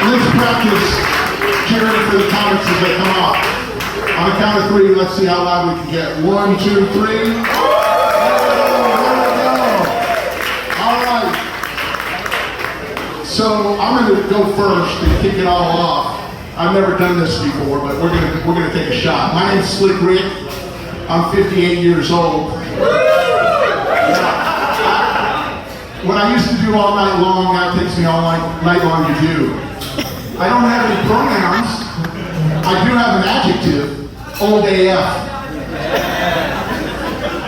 let's practice cheering for the comics as they come off. On the count of three, let's see how loud we can get. 1, 2, 3. All right. So I'm going to go first and kick it all off. I've never done this before, but we're gonna take a shot. My name's Slick Rick. I'm 58 years old. What I used to do all night long, now it takes me all night long to do. I don't have any pronouns. I do have an adjective, old AF.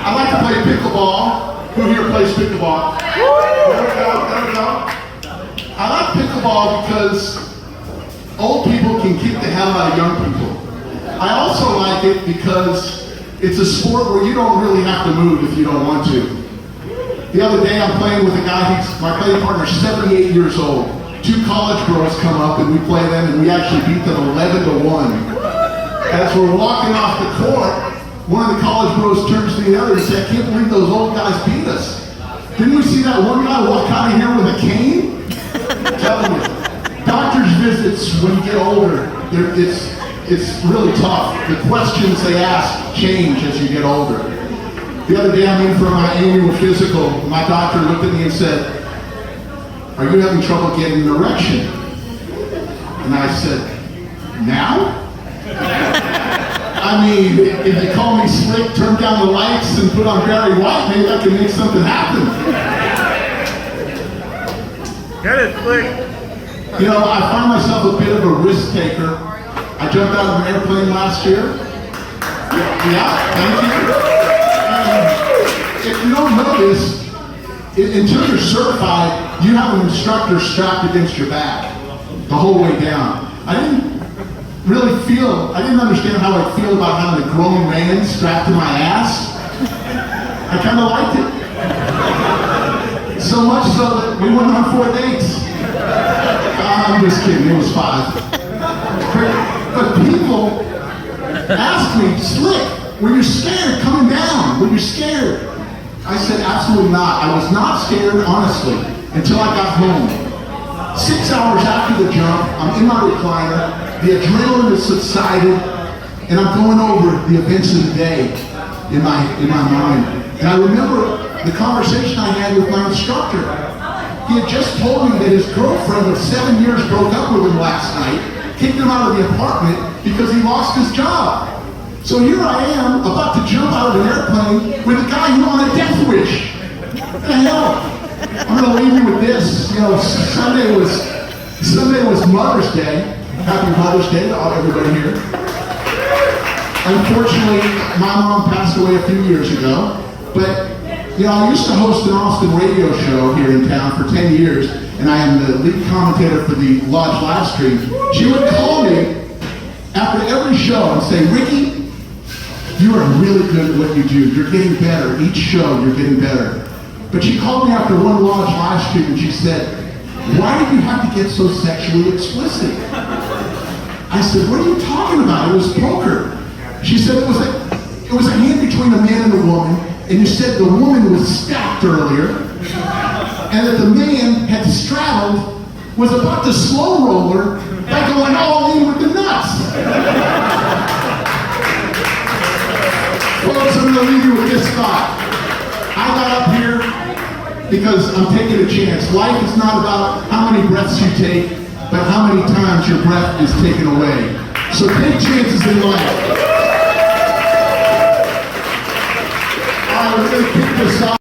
I like to play pickleball. Who here plays pickleball? There we go. I like pickleball because old people can kick the hell out of young people. I also like it because it's a sport where you don't really have to move if you don't want to. The other day I'm playing with a guy, my playing partner's 78 years old. 2 college girls come up and we play them and we actually beat them 11-1. As we're walking off the court, one of the college bros turns to the other and says, I can't believe those old guys beat us. Didn't we see that one guy walk out of here with a cane? I'm telling you. Doctor's visits when you get older, it's really tough. The questions they ask change as you get older. The other day I'm in for my annual physical. My doctor looked at me and said, are you having trouble getting an erection? And I said, now? I mean, if you call me Slick, turn down the lights and put on Barry White, maybe I can make something happen. Get it, Slick. You know, I find myself a bit of a risk taker. I jumped out of an airplane last year. Yeah, thank you. And if you don't know this, until you're certified, you have an instructor strapped against your back the whole way down. I didn't understand how I'd feel about having a grown man strapped to my ass. I kind of liked it. So much so that we went on 4 dates. I'm just kidding, it was 5. But people ask me, Slick, were you scared coming down? Were you scared? I said, absolutely not. I was not scared, honestly, until I got home. 6 hours after the jump, I'm in my recliner, the adrenaline has subsided, and I'm going over the events of the day in my mind. And I remember the conversation I had with my instructor. He had just told me that his girlfriend of 7 years broke up with him last night, kicked him out of the apartment because he lost his job. So here I am, about to jump out of an airplane with a guy who on a death wish. What the hell? I'm going to leave you with this. You know, Sunday was Mother's Day. Happy Mother's Day to everybody here. Unfortunately, my mom passed away a few years ago, but you know, I used to host an Austin radio show here in town for 10 years, and I am the lead commentator for the Lodge live stream. She would call me after every show and say, Ricky, you are really good at what you do. You're getting better. Each show, you're getting better. But she called me after one Lodge live stream and she said, why did you have to get so sexually explicit? I said, what are you talking about? It was poker. She said it was a hand between a man and a woman, and you said the woman was stacked earlier, and that the man had straddled, was about to slow roll her by going all in with the nuts. Folks, I'm going to leave you with this thought. I got up here because I'm taking a chance. Life is not about how many breaths you take, but how many times your breath is taken away. So take chances in life. All right, we're going to kick this off.